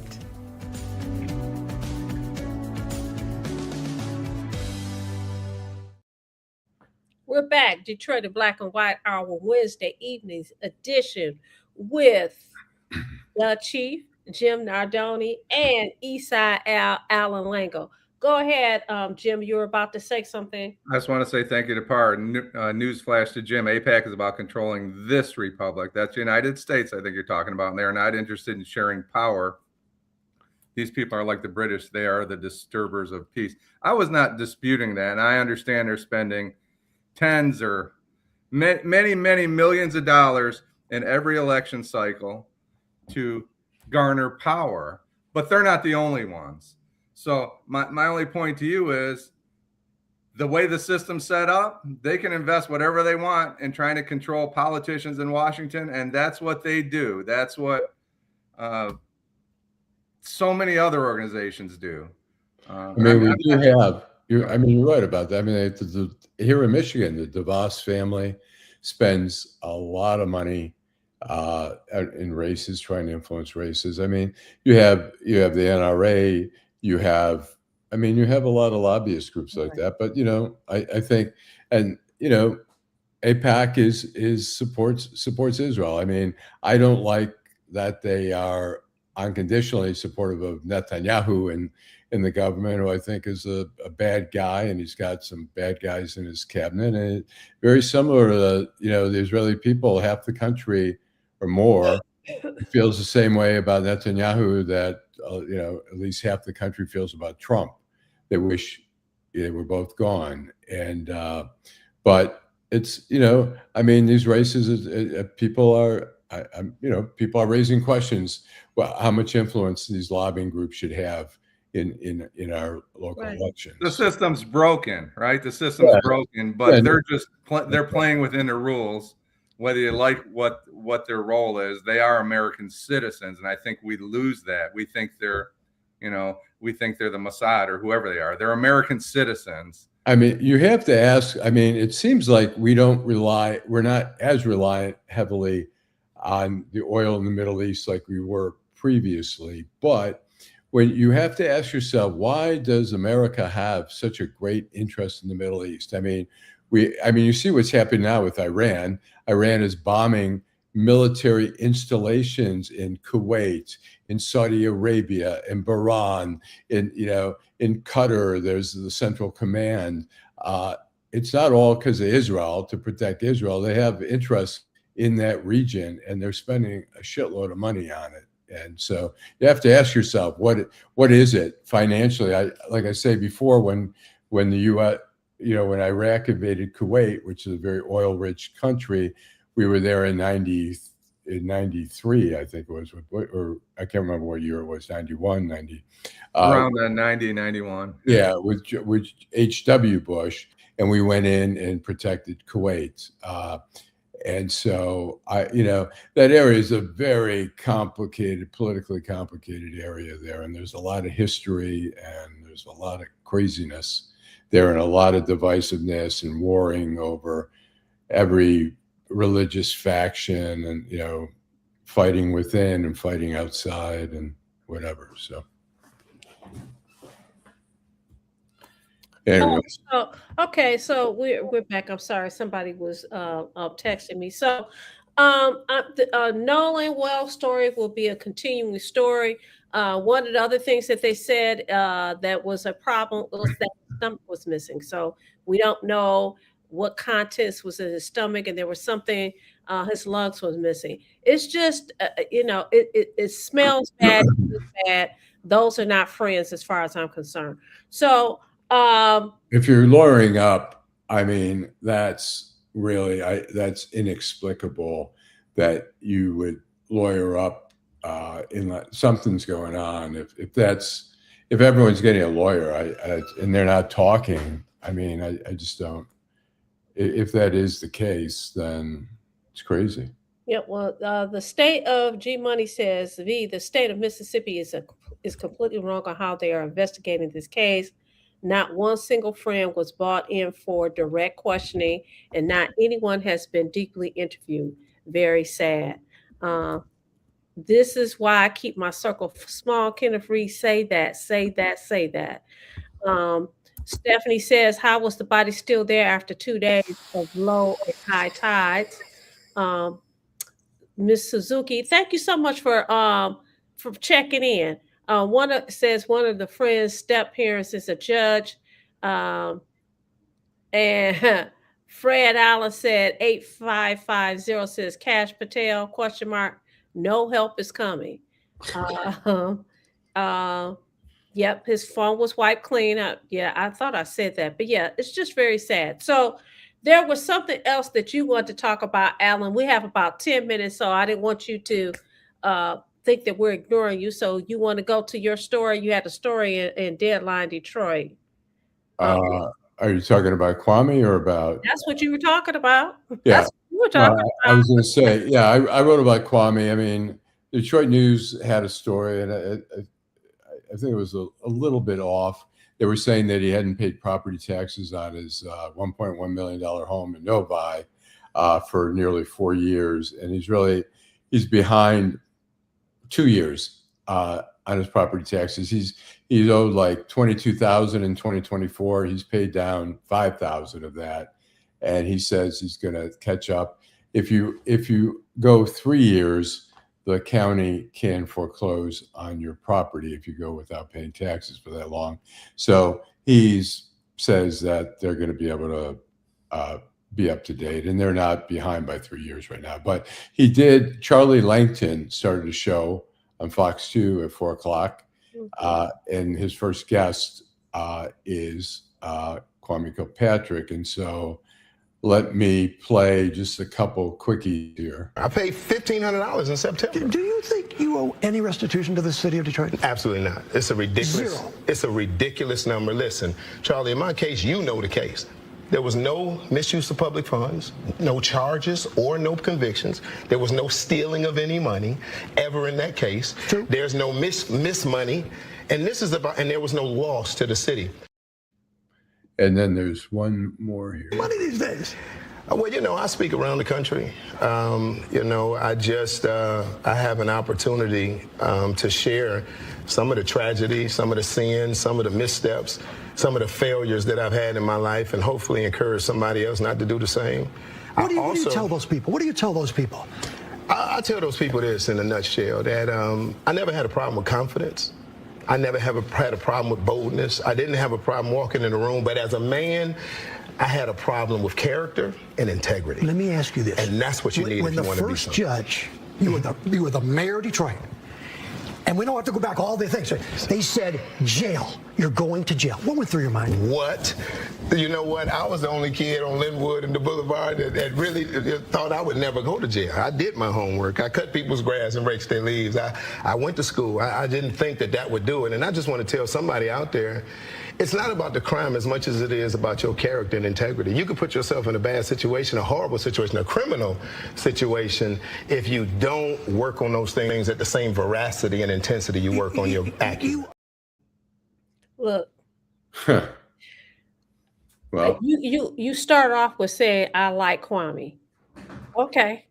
We're back, Detroit in Black and White, our Wednesday evenings edition with the Chief, Jim Nardone, and Eastside Allan Lengel. Go ahead, Jim, you were about to say something. I just want to say thank you to Parr. Newsflash to Jim. APAC is about controlling this republic. That's the United States, I think you're talking about, and they're not interested in sharing power. These people are like the British. They are the disturbers of peace. I was not disputing that, and I understand they're spending tens or many millions of dollars in every election cycle to garner power, but they're not the only ones. So my only point to you is the way the system's set up, they can invest whatever they want in trying to control politicians in Washington, and that's what they do. That's what so many other organizations do. I mean, we do have. I mean, you're right about that. I mean, here in Michigan, the DeVos family spends a lot of money in races, trying to influence races. I mean, you have the NRA. You have a lot of lobbyist groups like that. But I think, and AIPAC supports Israel. I mean, I don't like that they are unconditionally supportive of Netanyahu in the government, who I think is a bad guy, and he's got some bad guys in his cabinet. And very similar to the Israeli people, half the country or more feels the same way about Netanyahu that at least half the country feels about Trump. They wish they were both gone. And but it's I mean, these races, people are raising questions. Well, how much influence these lobbying groups should have in our local elections. The system's broken, right? The system's broken, but they're playing within the rules, whether you like what their role is. They are American citizens, and I think we lose that. We think they're the Mossad or whoever they are. They're American citizens. I mean, you have to ask. I mean, it seems like we're not as reliant heavily on the oil in the Middle East like we were previously, but when you have to ask yourself, why does America have such a great interest in the Middle East? I mean, you see what's happening now with Iran. Iran is bombing military installations in Kuwait, in Saudi Arabia, in Bahrain, in Qatar. There's the Central Command. It's not all because of Israel, to protect Israel. They have interest in that region, and they're spending a shitload of money on it. And so you have to ask yourself, what is it financially? Like I say before, when the U.S., when Iraq invaded Kuwait, which is a very oil-rich country, we were there in 93, I think it was, or I can't remember what year it was, 91, 90. Around 90, 91. Yeah, with H.W. Bush, and we went in and protected Kuwait. And so that area is a very politically complicated area there. And there's a lot of history, and there's a lot of craziness there, and a lot of divisiveness and warring over every religious faction, and, fighting within and fighting outside and whatever. So. Anyways. So we're back. I'm sorry, somebody was texting me. So the Nolan Wells story will be a continuing story. One of the other things that they said that was a problem was that his stomach was missing. So we don't know what contents was in his stomach, and there was something his lungs was missing. It's just it smells bad, it's bad. Those are not friends as far as I'm concerned. So if you're lawyering up, I mean, that's inexplicable that you would lawyer up something's going on. If everyone's getting a lawyer, and they're not talking, I mean, I just don't. If that is the case, then it's crazy. Yeah, well, the state of G Money says the state of Mississippi is completely wrong on how they are investigating this case. Not one single friend was brought in for direct questioning, and not anyone has been deeply interviewed. Very sad. This is why I keep my circle small. Kenneth Reed, say that. Stephanie says, how was the body still there after 2 days of low and high tides? Miss Suzuki, thank you so much for checking in. One of the friends' step parents is a judge, and Fred Allen said 8550 says Cash Patel ? No help is coming. Yep, his phone was wiped clean. I thought I said that, but yeah, it's just very sad. So there was something else that you wanted to talk about, Allan. We have about 10 minutes, so I didn't want you to think that we're ignoring you. So you want to go to your story. You had a story in Deadline Detroit. Are you talking about Kwame or about? That's what you were talking about. Yeah. That's what you were talking about. I was going to say, yeah, I wrote about Kwame. I mean, Detroit News had a story, and I think it was a little bit off. They were saying that he hadn't paid property taxes on his $1.1 million home in Novi for nearly 4 years, and he's behind 2 years on his property taxes. He's owed like $22,000 in 2024. He's paid down $5,000 of that, and he says he's going to catch up. If you go 3 years, the county can foreclose on your property if you go without paying taxes for that long. So he says that they're going to be able to be up to date, and they're not behind by 3 years right now. But he did. Charlie Langton started a show on Fox 2 at 4 o'clock, and his first guest is Kwame Kilpatrick. And so let me play just a couple quickies here. I paid $1,500 in September. Do you think you owe any restitution to the city of Detroit? Absolutely not. It's a ridiculous. Zero. It's a ridiculous number. Listen, Charlie, in my case, you know the case. There was no misuse of public funds, no charges or no convictions. There was no stealing of any money ever in that case. True. There's no miss money, and there was no loss to the city. And then there's one more here. Money these days. Well, I speak around the country. I have an opportunity to share some of the tragedy, some of the sins, some of the missteps, some of the failures that I've had in my life, and hopefully encourage somebody else not to do the same. What do you tell those people? What do you tell those people? I tell those people this in a nutshell, that I never had a problem with confidence. I never had a problem with boldness. I didn't have a problem walking in the room, but as a man, I had a problem with character and integrity. Let me ask you this. And that's what you need if you want to be something. When the first judge, you were the mayor of Detroit, and we don't have to go back all the things. They said, jail. You're going to jail. What went through your mind? What? You know what? I was the only kid on Linwood and the Boulevard that really thought I would never go to jail. I did my homework. I cut people's grass and raked their leaves. I went to school. I didn't think that would do it. And I just want to tell somebody out there, it's not about the crime as much as it is about your character and integrity. You can put yourself in a bad situation, a horrible situation, a criminal situation, if you don't work on those things at the same veracity and intensity you work on your acumen. Look, Well, you start off with saying, I like Kwame. Okay.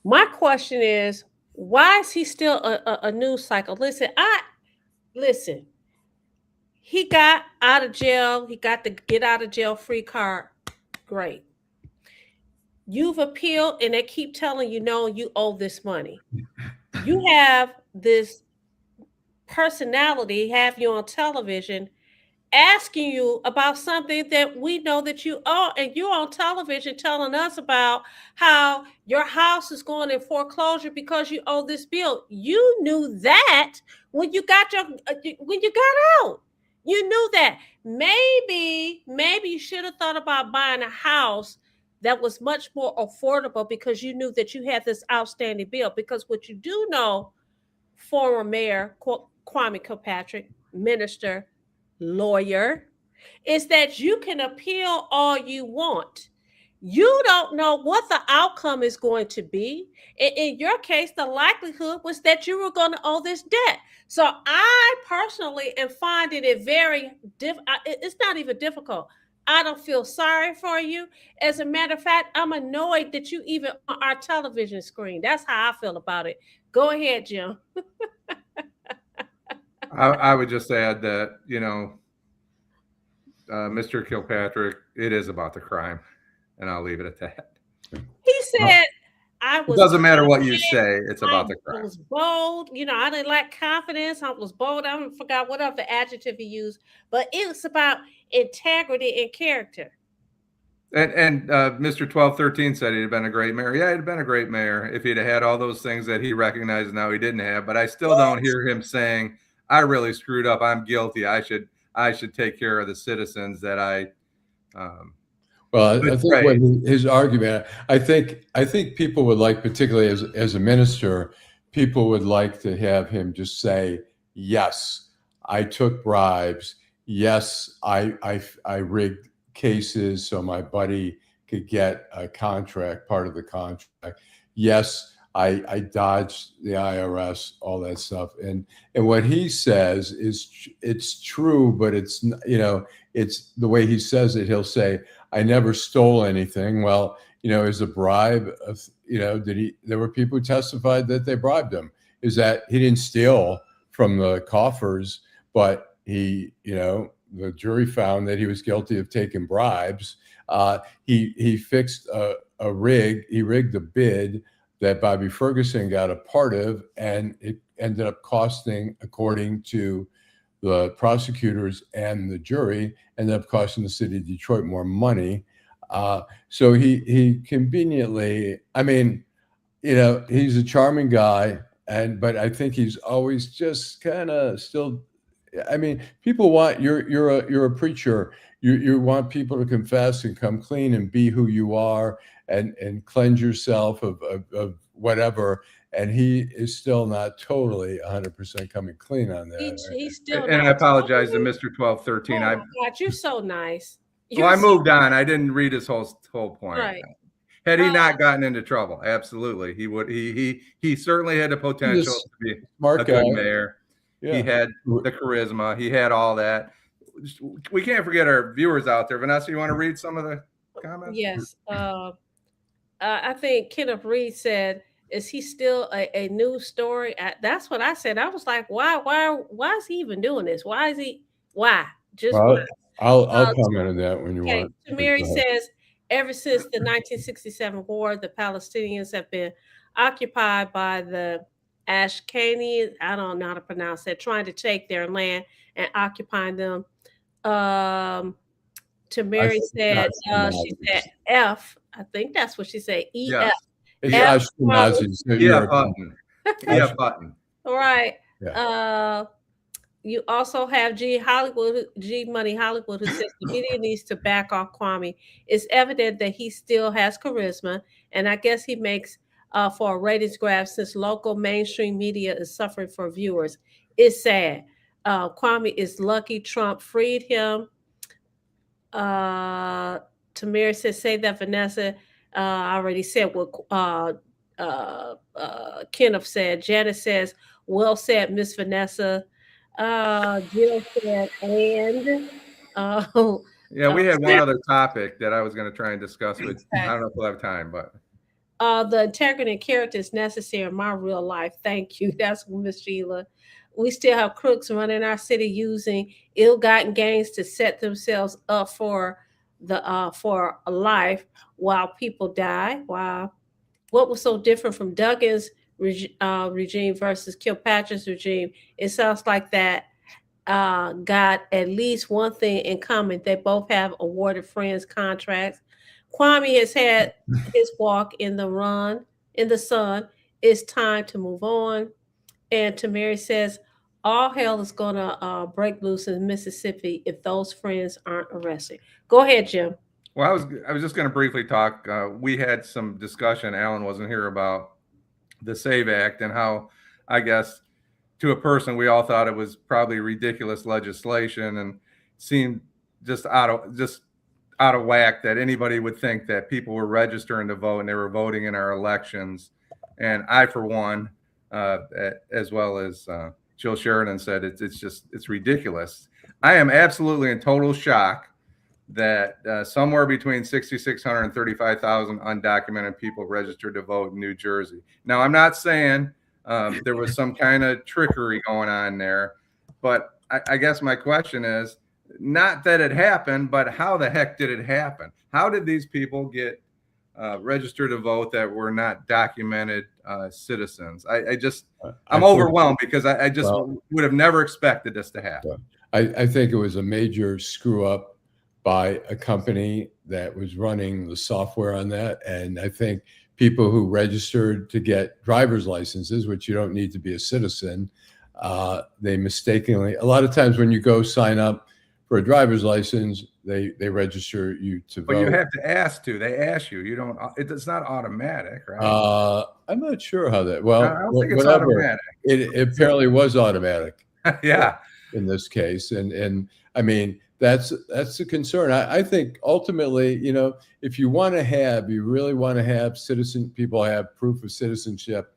My question is, why is he still a news cycle? Listen, he got out of jail. He got the get out of jail free card. Great. You've appealed, and they keep telling you, no, you owe this money. You have this personality, have you on television, asking you about something that we know that you owe, and you're on television telling us about how your house is going in foreclosure because you owe this bill. You knew that when you got out. You knew that. Maybe you should have thought about buying a house that was much more affordable because you knew that you had this outstanding bill. Because what you do know, former mayor Kwame Kilpatrick, minister, lawyer, is that you can appeal all you want. You don't know what the outcome is going to be. In your case, the likelihood was that you were going to owe this debt. So I personally am finding it very it's not even difficult. I don't feel sorry for you. As a matter of fact, I'm annoyed that you even on our television screen. That's how I feel about it. Go ahead, Jim. I would just add that, Mr. Kilpatrick, it is about the crime, and I'll leave it at that. He said, it doesn't matter what you say, it's about the crime. I was bold. I didn't lack confidence. I was bold. I forgot what other adjective he used, but it was about integrity and character. And Mr. 1213 said he'd been a great mayor. Yeah, he'd been a great mayor if he'd had all those things that he recognized now he didn't have. But I still don't hear him saying, I really screwed up. I'm guilty. I should take care of the citizens that I. Well, I think what his argument, I think people would like, particularly as a minister, people would like to have him just say, yes, I took bribes. Yes, I rigged cases so my buddy could get a contract, part of the contract. Yes, I dodged the IRS, all that stuff. And what he says is it's true, but it's, it's the way he says it. He'll say, I never stole anything. Well, is a bribe, there were people who testified that they bribed him. Is that he didn't steal from the coffers, but the jury found that he was guilty of taking bribes. He fixed a rig. He rigged a bid that Bobby Ferguson got a part of, and it ended up costing, according to the prosecutors and the jury, ended up costing the city of Detroit more money. So he conveniently, he's a charming guy, but I think he's always just kind of still. People want you're a preacher. You want people to confess and come clean and be who you are and cleanse yourself of whatever. And he is still not totally 100% coming clean on that. He's still. And I apologize to Mr. 1213. Oh my God, you're so nice. Well, I moved on. I didn't read his whole point. Right. Had he not gotten into trouble, absolutely, he would. He certainly had the potential to be a good mayor. Yeah. He had the charisma. He had all that. We can't forget our viewers out there. Vanessa, you want to read some of the comments? Yes. I think Kenneth Reed said, "Is he still a news story?" That's what I said. I was like, "Why is he even doing this? Why is he? Why? Just why?" I'll comment on that when you want. Tamiri says, ever since the 1967 war, the Palestinians have been occupied by the Ashkenazi, I don't know how to pronounce that, trying to take their land and occupying them. Tamiri said, she said F. I think that's what she said. E-F. Yeah. It's Ashkenazis. Yeah, button. Yeah, button. All right. Yeah. You also have G Money Hollywood, who says the media needs to back off Kwame. It's evident that he still has charisma, and I guess he makes for a ratings grab since local mainstream media is suffering for viewers. It's sad. Kwame is lucky Trump freed him. Tamir says, say that, Vanessa. I already said what Kenneth said. Janet says, well said, Miss Vanessa. Jill said, and yeah, we had one other topic that I was going to try and discuss with. I don't know if we'll have time, but the integrity and character is necessary in my real life. Thank you. That's Miss Sheila. We still have crooks running our city using ill-gotten gains to set themselves up for a life while people die. Wow. What was so different from Duggan's regime versus Kilpatrick's regime? It sounds like that got at least one thing in common. They both have awarded friends contracts. Kwame has had his walk in the sun. It's time to move on. And Tamiri says, all hell is going to break loose in Mississippi if those friends aren't arrested. Go ahead, Jim. Well, I was just going to briefly talk. We had some discussion. Allan wasn't here about the SAVE Act and how, I guess, to a person, we all thought it was probably ridiculous legislation and seemed just out of whack that anybody would think that people were registering to vote and they were voting in our elections. And I, for one, as well as Jill Sheridan said, it's ridiculous. I am absolutely in total shock that somewhere between 6,600 and 35,000 undocumented people registered to vote in New Jersey. Now, I'm not saying there was some kind of trickery going on there, but I guess my question is not that it happened, but how the heck did it happen? How did these people get registered to vote that were not documented citizens? I'm overwhelmed because I just would have never expected this to happen. I think it was a major screw up by a company that was running the software on that. And I think people who registered to get driver's licenses, which you don't need to be a citizen, they mistakenly, a lot of times when you go sign up for a driver's license, they register you to But vote. you have to ask to. They ask you. You don't. It's not automatic, right? I'm not sure how that. I Well, don't think it's whatever. automatic. It apparently was automatic. Yeah. In this case, and I mean that's the concern. I think ultimately, you know, if you really want to have people have proof of citizenship,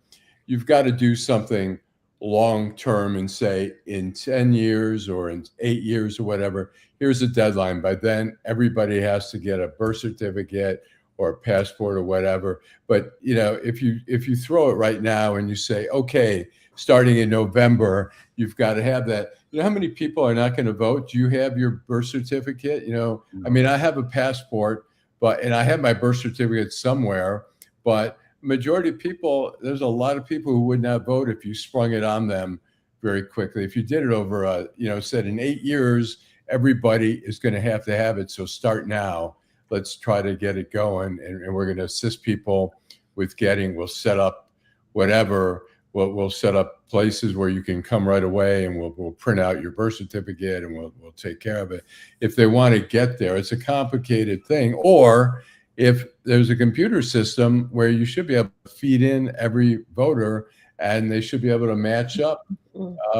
you've got to do something long term and say in 10 years or in 8 years or whatever, here's a deadline. By then, everybody has to get a birth certificate or a passport or whatever. But, you know, if you throw it right now and you say, okay, starting in November, you've got to have that. You know how many people are not going to vote? Do you have your birth certificate? You know, I mean, I have a passport, and I have my birth certificate somewhere, but majority of people, there's a lot of people who would not vote if you sprung it on them very quickly. If you did it over said in 8 years, everybody is going to have it. So start now. Let's try to get it going. And we're going to assist people with we'll set up whatever. We'll set up places where you can come right away, and we'll print out your birth certificate, and we'll take care of it. If they want to get there, it's a complicated thing. Or if there's a computer system where you should be able to feed in every voter, and they should be able to match up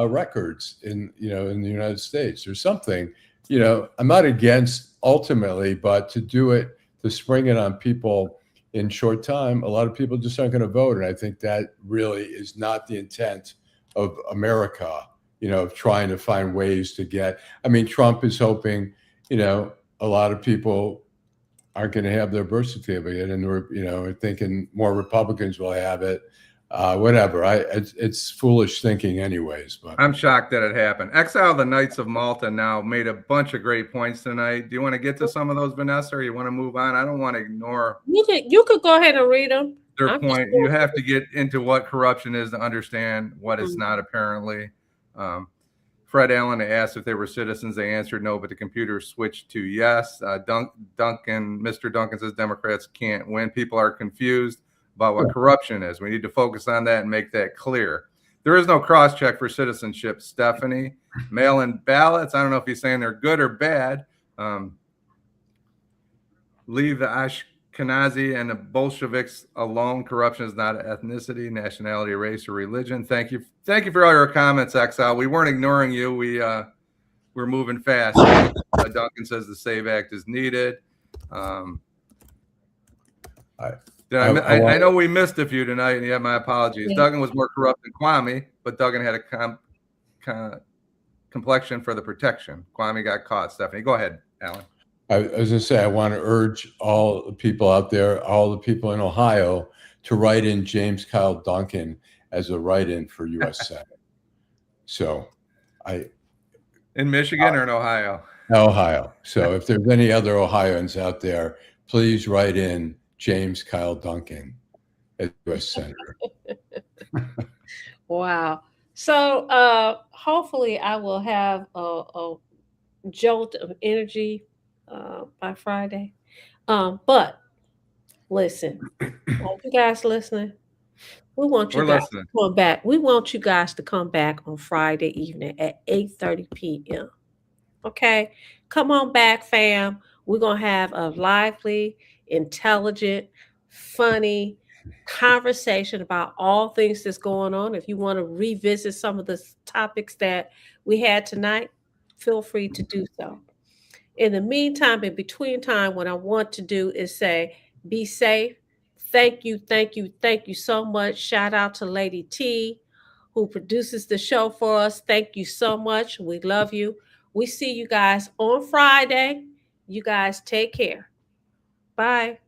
records in the United States or something. You know, I'm not against ultimately, but to spring it on people in short time, a lot of people just aren't going to vote. And I think that really is not the intent of America, you know, of trying to find ways to Trump is hoping, you know, a lot of people aren't going to have their birth certificate, and we're thinking more Republicans will have it. Whatever. It's foolish thinking anyways, but I'm shocked that it happened. Exile of the Knights of Malta now made a bunch of great points tonight. Do you want to get to some of those, Vanessa, or you want to move on? I don't want to ignore. You could go ahead and read them. Their point. You have to get into what corruption is to understand what it's not, apparently. Fred Allen asked if they were citizens. They answered no, but the computer switched to yes. Mr. Duncan says Democrats can't win. People are confused about what corruption is. We need to focus on that and make that clear. There is no cross-check for citizenship, Stephanie. Mail-in ballots, I don't know if he's saying they're good or bad. Leave the Ashkenazi and the Bolsheviks alone. Corruption is not ethnicity, nationality, race, or religion. Thank you for all your comments, Exile. We weren't ignoring you. We're moving fast. Duncan says the SAVE Act is needed. I know we missed a few tonight, and my apologies. Yeah. Duggan was more corrupt than Kwame, but Duggan had a complexion for the protection. Kwame got caught. Stephanie, go ahead, Allan. I was going to say, I want to urge all the people out there, all the people in Ohio, to write in James Kyle Duncan as a write-in for U.S. Senate. So in Michigan or in Ohio? Ohio. So if there's any other Ohioans out there, please write in James Kyle Duncan as U.S. Senator. Wow. So hopefully I will have a jolt of energy by Friday. But listen, are you guys listening? We want you guys to come back. We want you guys to come back on Friday evening at 8:30 p.m. Okay? Come on back, fam. We're going to have a lively, intelligent, funny conversation about all things that's going on. If you want to revisit some of the topics that we had tonight, feel free to do so. In the meantime, in between time, what I want to do is say, be safe. Thank you so much. Shout out to Lady T, who produces the show for us. Thank you so much. We love you. We see you guys on Friday. You guys take care. Bye.